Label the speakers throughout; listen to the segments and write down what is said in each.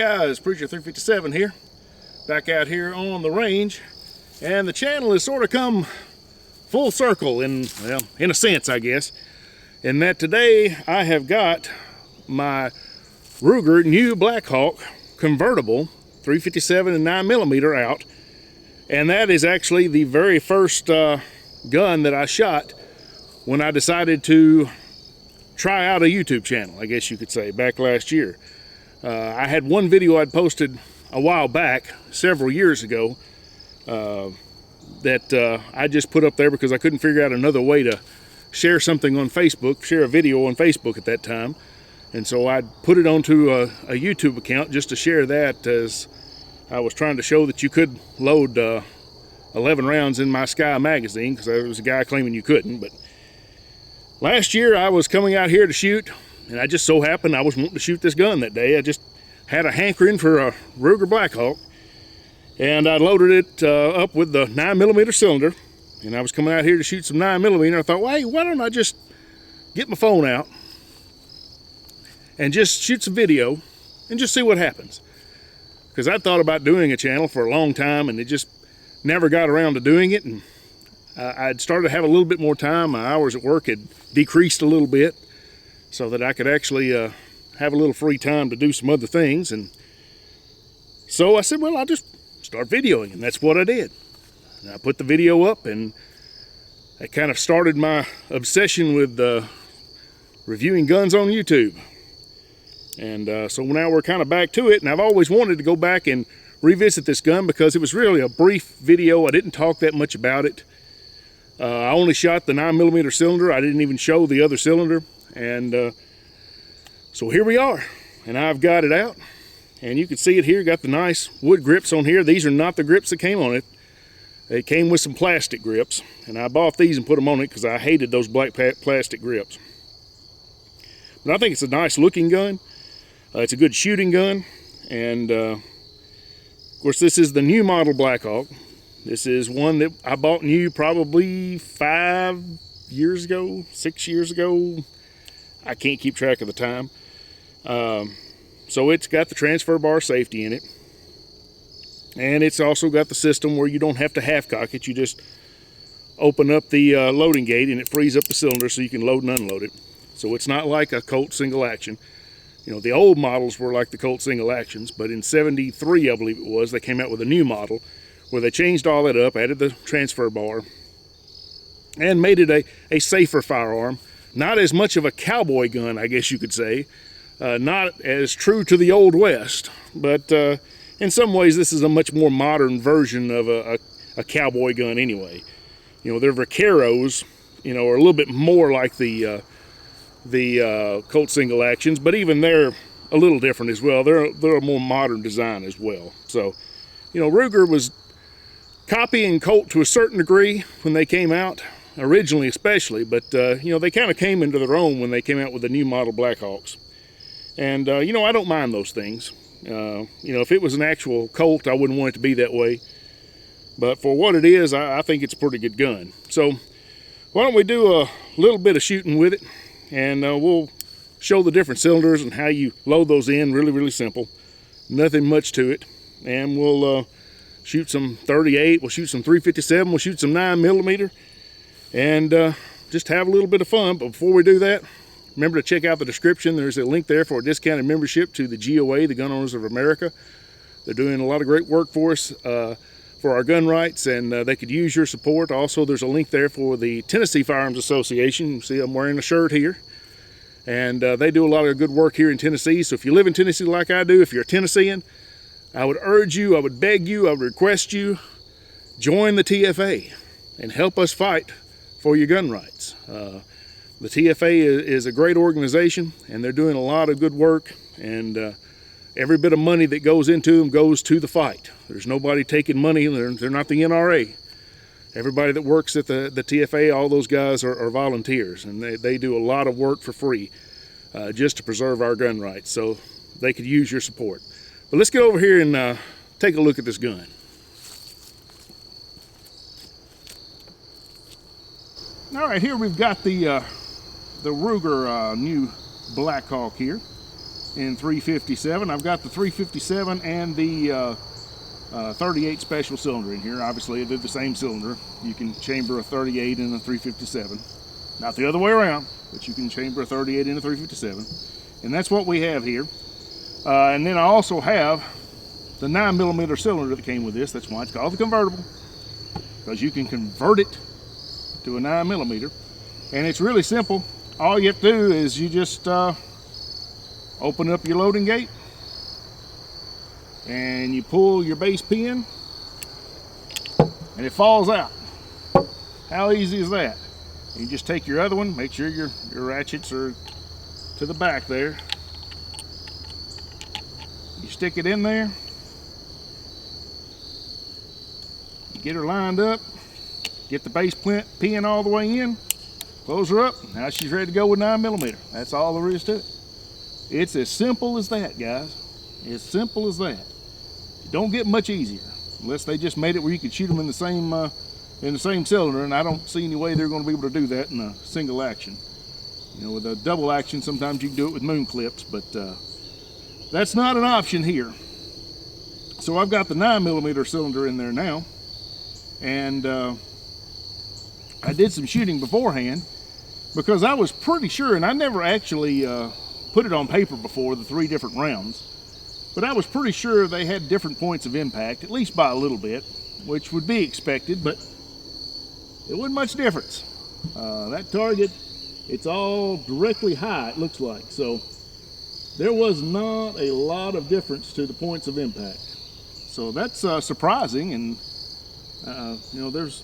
Speaker 1: guys, Preacher 357 here, back out here on the range, and the channel has sort of come full circle in a sense, I guess, in that today I have got my Ruger New Blackhawk Convertible 357 and 9mm out, and that is actually the very first gun that I shot when I decided to try out a YouTube channel, I guess you could say, back last year. I had one video I'd posted a while back, several years ago, that I just put up there because I couldn't figure out another way to share something on Facebook, share a video on Facebook at that time. And so I put it onto a YouTube account just to share that, as I was trying to show that you could load 11 rounds in my Sky magazine, because there was a guy claiming you couldn't. But last year I was coming out here to shoot, and I just so happened I was wanting to shoot this gun that day. I just had a hankering for a Ruger Blackhawk, and I loaded it up with the 9mm cylinder, and I was coming out here to shoot some 9mm. I thought, well, hey, why don't I just get my phone out and just shoot some video and just see what happens. Because I thought about doing a channel for a long time, and it just never got around to doing it. And I'd started to have a little bit more time. My hours at work had decreased a little bit so that I could actually have a little free time to do some other things. And so I said, well, I'll just start videoing, and that's what I did. And I put the video up, and that kind of started my obsession with reviewing guns on YouTube. And so now we're kind of back to it, and I've always wanted to go back and revisit this gun because it was really a brief video. I didn't talk that much about it. I only shot the 9mm cylinder. I didn't even show the other cylinder. And so here we are, and I've got it out, and you can see it here. Got the nice wood grips on here. These are not the grips that came on it. They came with some plastic grips, and I bought these and put them on it because I hated those black plastic grips. But I think it's a nice looking gun. It's a good shooting gun, and of course this is the new model Blackhawk. This is one that I bought new probably 5 years ago, 6 years ago. I can't keep track of the time. So it's got the transfer bar safety in it, and it's also got the system where you don't have to half cock it. You just open up the loading gate and it frees up the cylinder so you can load and unload it. So it's not like a Colt single action. You know, the old models were like the Colt single actions, but in '73, I believe it was, they came out with a new model where they changed all that up, added the transfer bar, and made it a safer firearm. Not as much of a cowboy gun, I guess you could say. Not as true to the Old West, but in some ways this is a much more modern version of a cowboy gun anyway. You know, their vaqueros, you know, are a little bit more like the Colt single actions, but even they're a little different as well. They're a more modern design as well. So, you know, Ruger was copying Colt to a certain degree when they came out, originally especially, but you know, they kind of came into their own when they came out with the new model Blackhawks. And you know, I don't mind those things. You know, if it was an actual Colt, I wouldn't want it to be that way, but for what it is, I think it's a pretty good gun. So why don't we do a little bit of shooting with it, and we'll show the different cylinders and how you load those in. Really, really simple. Nothing much to it. And we'll shoot some 38, we'll shoot some 357, we'll shoot some 9mm, and just have a little bit of fun. But before we do that, remember to check out the description. There's a link there for a discounted membership to the GOA, the Gun Owners of America. They're doing a lot of great work for us for our gun rights, and they could use your support. Also, there's a link there for the Tennessee Firearms Association. You see I'm wearing a shirt here, and they do a lot of good work here in Tennessee. So if you live in Tennessee like I do, if you're a Tennessean, I would urge you, I would beg you, I would request you, join the TFA and help us fight for your gun rights. The TFA is a great organization, and they're doing a lot of good work, and every bit of money that goes into them goes to the fight. There's nobody taking money. They're not the NRA. Everybody that works at the TFA, all those guys are volunteers, and they do a lot of work for free just to preserve our gun rights. So they could use your support. But let's get over here and take a look at this gun. All right, here we've got the Ruger New Blackhawk here. in 357. I've got the 357 and the 38 special cylinder in here. Obviously they're the same cylinder. You can chamber a 38 in a 357. Not the other way around, but you can chamber a 38 in a 357. And that's what we have here. And then I also have the 9mm cylinder that came with this. That's why it's called the convertible, because you can convert it to a 9mm. And it's really simple. All you have to do is you just open up your loading gate and you pull your base pin and it falls out. How easy is that? You just take your other one, make sure your ratchets are to the back there. You stick it in there, you get her lined up, get the base pin all the way in, close her up. Now she's ready to go with 9mm. That's all there is to it. It's as simple as that, guys. As simple as that. It don't get much easier, unless they just made it where you could shoot them in the same cylinder, and I don't see any way they're going to be able to do that in a single action. You know, with a double action, sometimes you can do it with moon clips, but that's not an option here. So I've got the 9mm cylinder in there now, and I did some shooting beforehand because I was pretty sure, and I never actually put it on paper before, the 3 different rounds, but I was pretty sure they had different points of impact, at least by a little bit, which would be expected, but it wasn't much difference. That target, it's all directly high, it looks like, so there was not a lot of difference to the points of impact. So that's surprising, and you know, there's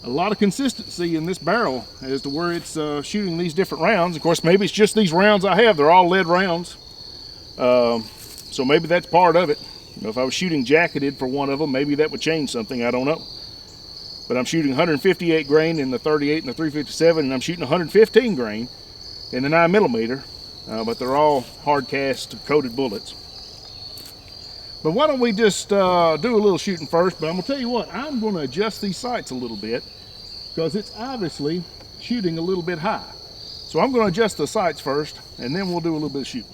Speaker 1: a lot of consistency in this barrel as to where it's shooting these different rounds. Of course, maybe it's just these rounds I have. They're all lead rounds, so maybe that's part of it. You know, if I was shooting jacketed for one of them, maybe that would change something. I don't know. But I'm shooting 158 grain in the 38 and the 357, and I'm shooting 115 grain in the 9mm. But they're all hard cast coated bullets. But why don't we just do a little shooting first? But I'm gonna tell you what, I'm gonna adjust these sights a little bit because it's obviously shooting a little bit high. So I'm gonna adjust the sights first, and then we'll do a little bit of shooting.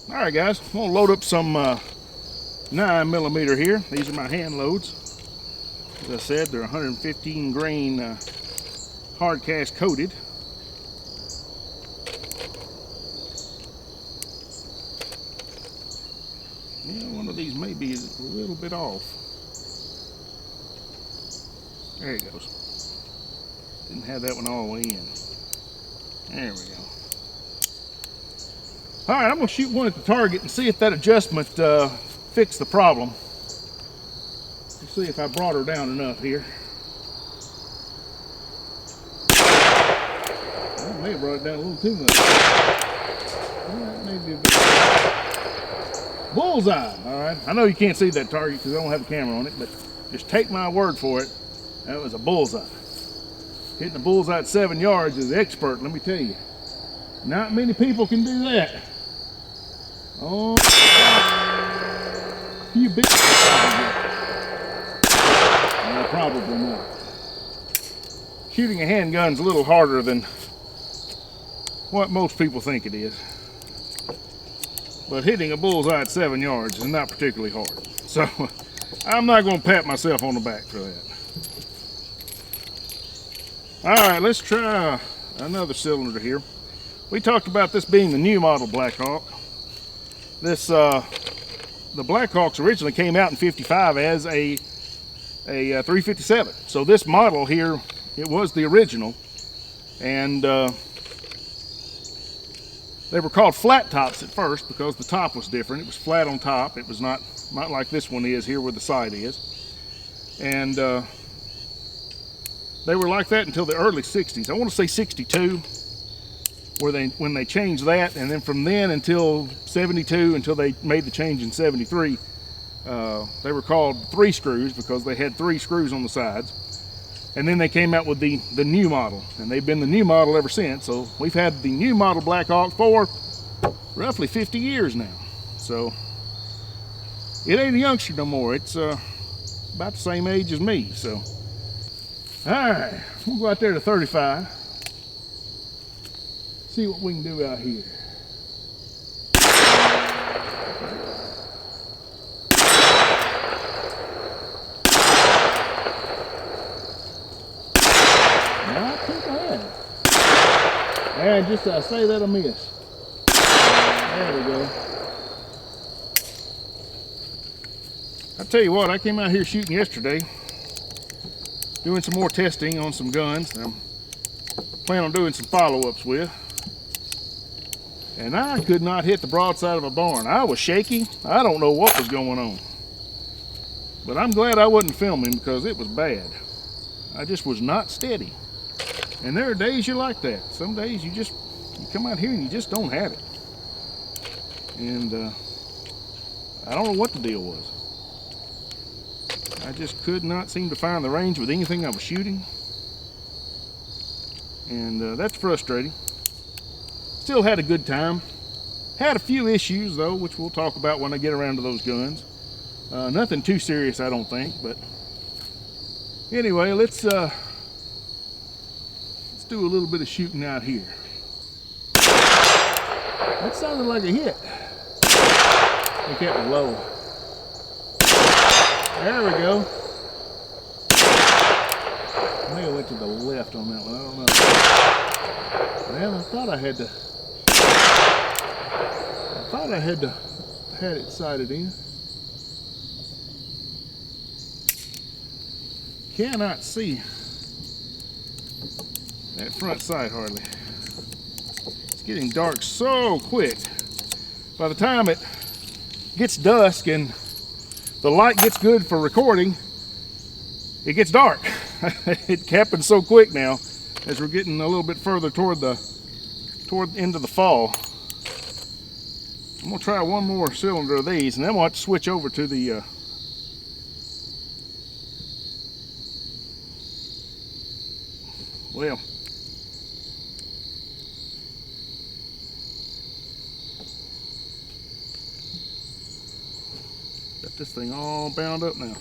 Speaker 1: All right, guys, I'm gonna load up some 9mm here. These are my hand loads. As I said, they're 115 grain hard cast coated. Yeah, one of these may be a little bit off. There it goes. Didn't have that one all the way in. There we go. All right, I'm gonna shoot one at the target and see if that adjustment fixed the problem. Let's see if I brought her down enough here. I may have brought it down a little too much. Maybe a bit. Bullseye, all right. I know you can't see that target because I don't have a camera on it, but just take my word for it. That was a bullseye. Hitting a bullseye at 7 yards is expert, let me tell you. Not many people can do that. Oh, you big. Probably not. Shooting a handgun's a little harder than what most people think it is. But hitting a bullseye at 7 yards is not particularly hard. So I'm not going to pat myself on the back for that. All right, let's try another cylinder here. We talked about this being the new model Blackhawk. This, the Blackhawks originally came out in '55 as a 357. So this model here, it was the original, and they were called flat tops at first because the top was different. It was flat on top. It was not like this one is here where the side is, and they were like that until the early 60s. I want to say 62 when they changed that, and then from then until 72, until they made the change in 73, they were called 3 screws because they had 3 screws on the sides. And then they came out with the new model, and they've been the new model ever since. So we've had the new model Blackhawk for roughly 50 years now. So it ain't a youngster no more. It's about the same age as me. So Alright, we'll go out there to 35. See what we can do out here. Not too bad. And just I say that a miss. There we go. I tell you what, I came out here shooting yesterday, doing some more testing on some guns that I'm planning on doing some follow-ups with. And I could not hit the broadside of a barn. I was shaky. I don't know what was going on. But I'm glad I wasn't filming because it was bad. I just was not steady. And there are days you're like that. Some days you come out here and you just don't have it. And I don't know what the deal was. I just could not seem to find the range with anything I was shooting. And that's frustrating. Still had a good time. Had a few issues though, which we'll talk about when I get around to those guns. Nothing too serious, I don't think, but anyway, let's do a little bit of shooting out here. That sounded like a hit. It kept it low. There we go. Maybe I went to the left on that one, I don't know. Man, I thought I had it sighted in. Cannot see that front sight hardly. It's getting dark so quick. By the time it gets dusk and the light gets good for recording, it gets dark. It happens so quick now as we're getting a little bit further toward the end of the fall. I'm gonna try one more cylinder of these, and then we'll have to switch over to the well, got this thing all bound up now.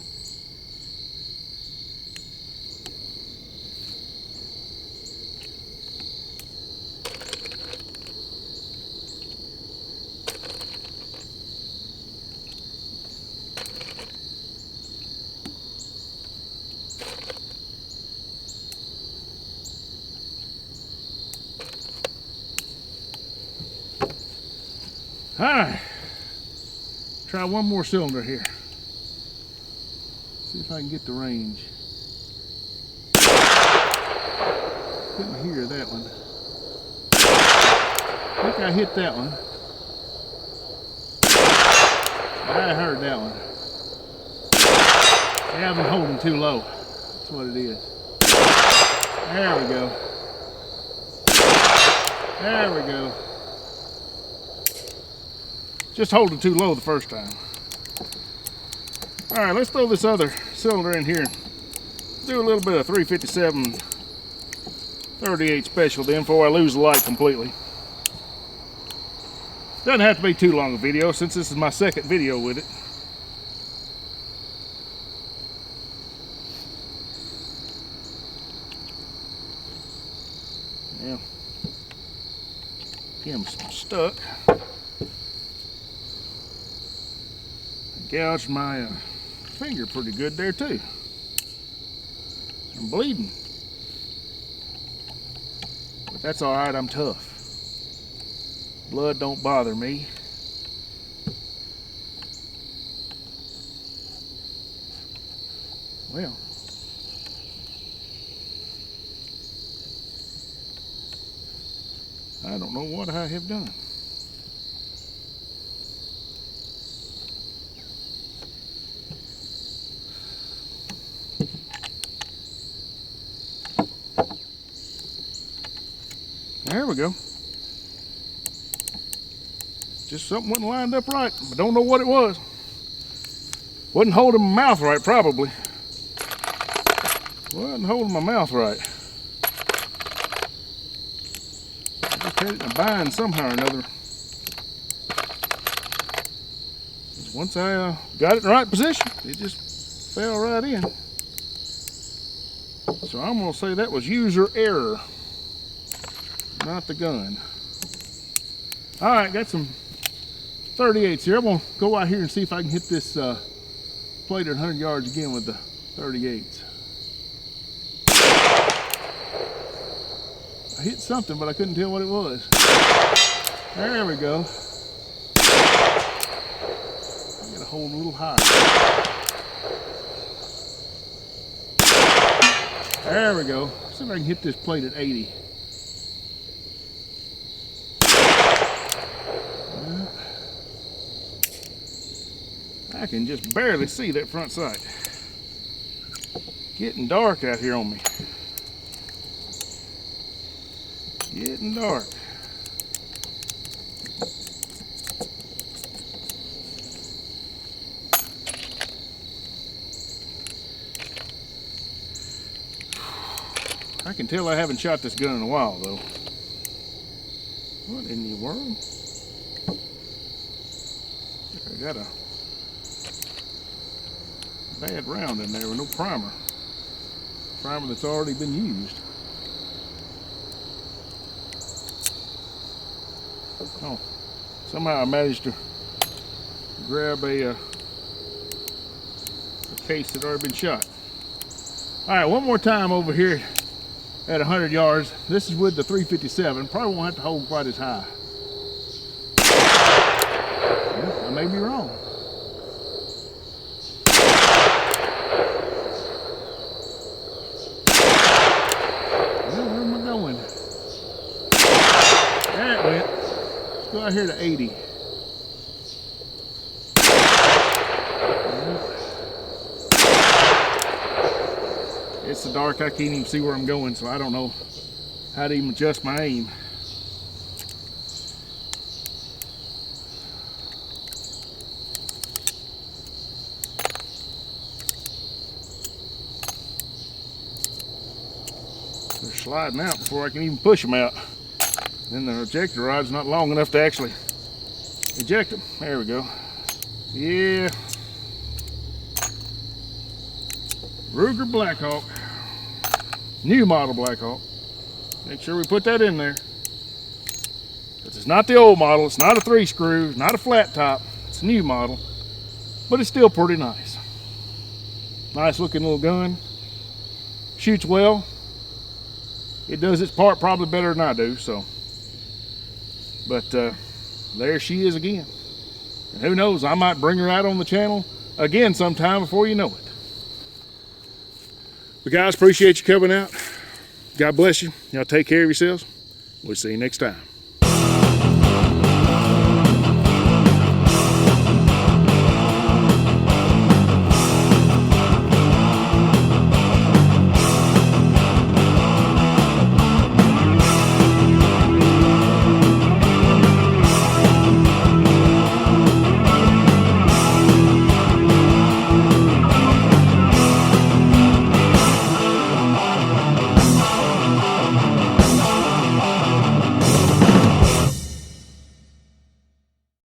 Speaker 1: All right, try one more cylinder here. See if I can get the range. Couldn't hear that one. I think I hit that one. I heard that one. Yeah, I've been holding too low. That's what it is. There we go. There we go. Just holding too low the first time. All right, let's throw this other cylinder in here. Do a little bit of 357 38 special then before I lose the light completely. Doesn't have to be too long a video since this is my second video with it. Yeah. Again, I'm stuck. Gouged my finger pretty good there too. I'm bleeding. But that's alright, I'm tough. Blood don't bother me. Well, I don't know what I have done. There we go. Just something wasn't lined up right. I don't know what it was. Wasn't holding my mouth right, probably. Wasn't holding my mouth right. I just had it in a bind somehow or another. Once I got it in the right position, it just fell right in. So I'm gonna say that was user error, not the gun. All right, got some 38s here. I'm gonna go out here and see if I can hit this plate at 100 yards again with the 38s. I hit something, but I couldn't tell what it was. There we go. I gotta hold a little higher. There we go. See if I can hit this plate at 80. I can just barely see that front sight. Getting dark out here on me. Getting dark. I can tell I haven't shot this gun in a while though. What in the world? I got a bad round in there with no primer. Primer that's already been used. Oh, somehow I managed to grab a case that had already been shot. All right, one more time over here at 100 yards. This is with the 357. Probably won't have to hold quite as high. Yeah, I may be wrong. Well, where am I going? There it went. Let's go out here to 80. It's so dark I can't even see where I'm going, so I don't know how to even adjust my aim. They're sliding out before I can even push them out. Then the ejector rod's not long enough to actually eject them. There we go. Yeah. Ruger Blackhawk. New model Blackhawk. Make sure we put that in there. Because it's not the old model. It's not a 3-screw. It's not a flat top. It's a new model. But it's still pretty nice. Nice looking little gun. Shoots well. It does its part probably better than I do, so. But there she is again. And who knows, I might bring her out on the channel again sometime before you know it. But guys, appreciate you coming out. God bless you. Y'all take care of yourselves. We'll see you next time.